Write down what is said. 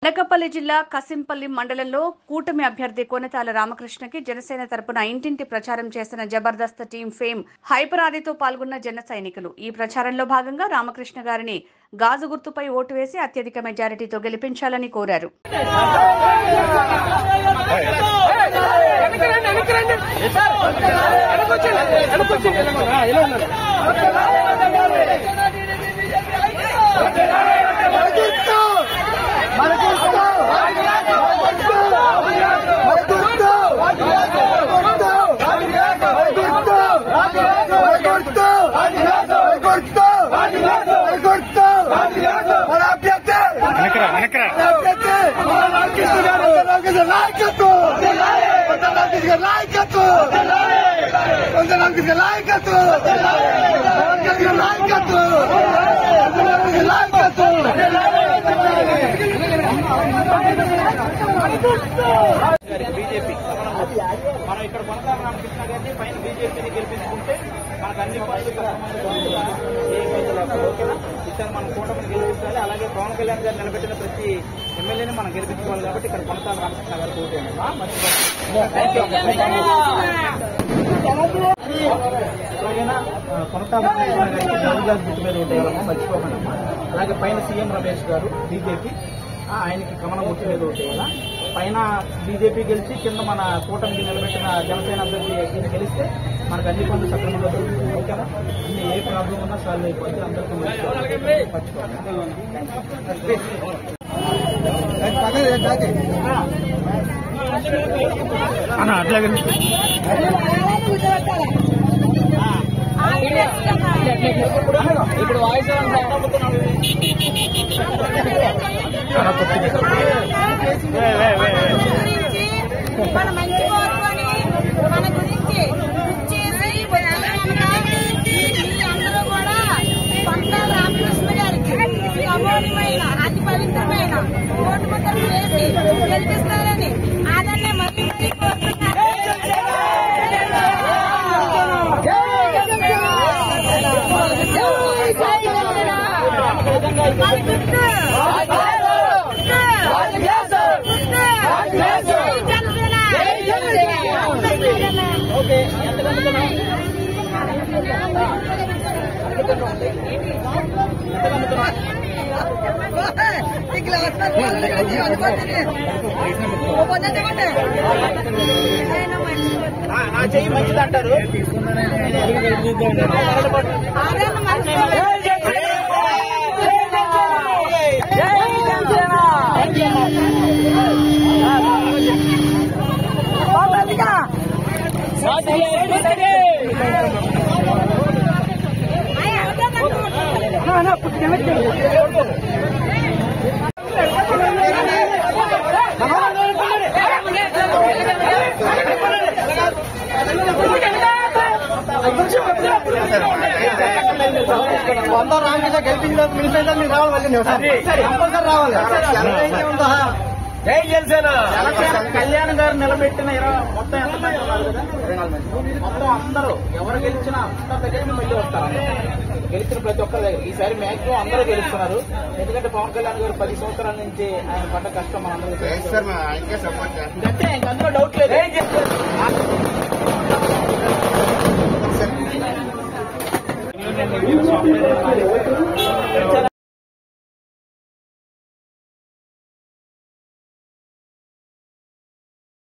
అనకాపల్లి జిల్లా కసింపల్లి మండలంలో కూటమి అభ్యర్థి కొనతాల రామకృష్ణకి జనసేన తరపున ఇంటింటి ప్రచారం చేసిన జబర్దస్త్ టీం ఫేమ్ హైపరాదితో పాల్గొన్న జన సైనికులు ఈ ప్రచారంలో భాగంగా రామకృష్ణ గారిని గాజు గుర్తుపై ఓటు వేసి అత్యధిక మెజారిటీతో గెలిపించాలని కోరారు. బీజేపీ మనం ఇక్కడ కొనసాగ రామకృష్ణ గారిని పైన బీజేపీని గెలిపించుకుంటే మనకు అన్ని ఓకేనా ఈసారి మనం కూటమిని గెలిపించాలి. అలాగే పవన్ కళ్యాణ్ గారు నిలబెట్టిన ప్రతి ఎమ్మెల్యేని మనం గెలిపించుకోవాలి కాబట్టి ఇక్కడ కొనసాగ రామకృష్ణ గారు ఓటేయండి. కొనసాగ రామకృష్ణ గారికి జాబితాస్ గుర్తు మీద ఓటేయాలమ్మా, మర్చిపోకండి. అలాగే పైన సీఎం రమేష్ గారు బీజేపీ, ఆయనకి కమలం గుర్తు మీద ఓటేయాలా. పైన బీజేపీ గెలిచి కింద మన కూటమికి నిలబెట్టిన జనసేన అభ్యర్థి గెలిస్తే మనకు అన్ని పనులు సక్రమంగా దొరుకుతుంది. ఓకేనా, అన్ని ఏ ప్రాబ్లం ఉన్నా సాల్వ్ అయిపోతే అందరికీ అట్లాగే ఇప్పుడు వాయిస్ మన మంచి కోరుకొని మన గురించి చేసి అందరూ కూడా కొనతాల రామకృష్ణ గారికి అమూల్యమైన అతి పవిత్రమైన ఓటు ముద్ర వేసి గెలిపిస్తారని ఆదరణ మరీ కోరుతున్నారు. నా చెయ్యి మంచిది అంటారు. వంద రామకృష్ణ గెలిపించిన మినిస్టర్ మీరు రావాలి, రావాలి. జై జనసేన. కళ్యాణ్ గారు నిలబెట్టిన మొత్తం ఎంతమంది ఉన్నారు కదా, 24 మంది. మొత్తం అందరూ ఎవరు గెలిచినా అందరి దగ్గర మళ్ళీ వస్తారు. గెలిచిన ప్రతి ఒక్కరి దగ్గర ఈసారి మ్యాక్సిమం అందరూ గెలుస్తున్నారు. ఎందుకంటే పవన్ కళ్యాణ్ గారు 10 సంవత్సరాల నుంచి ఆయన పడ్డ కష్టం మనందరికీ అంటే ఇంక అందులో డౌట్ లేదు. సాఫ్ట్వేర్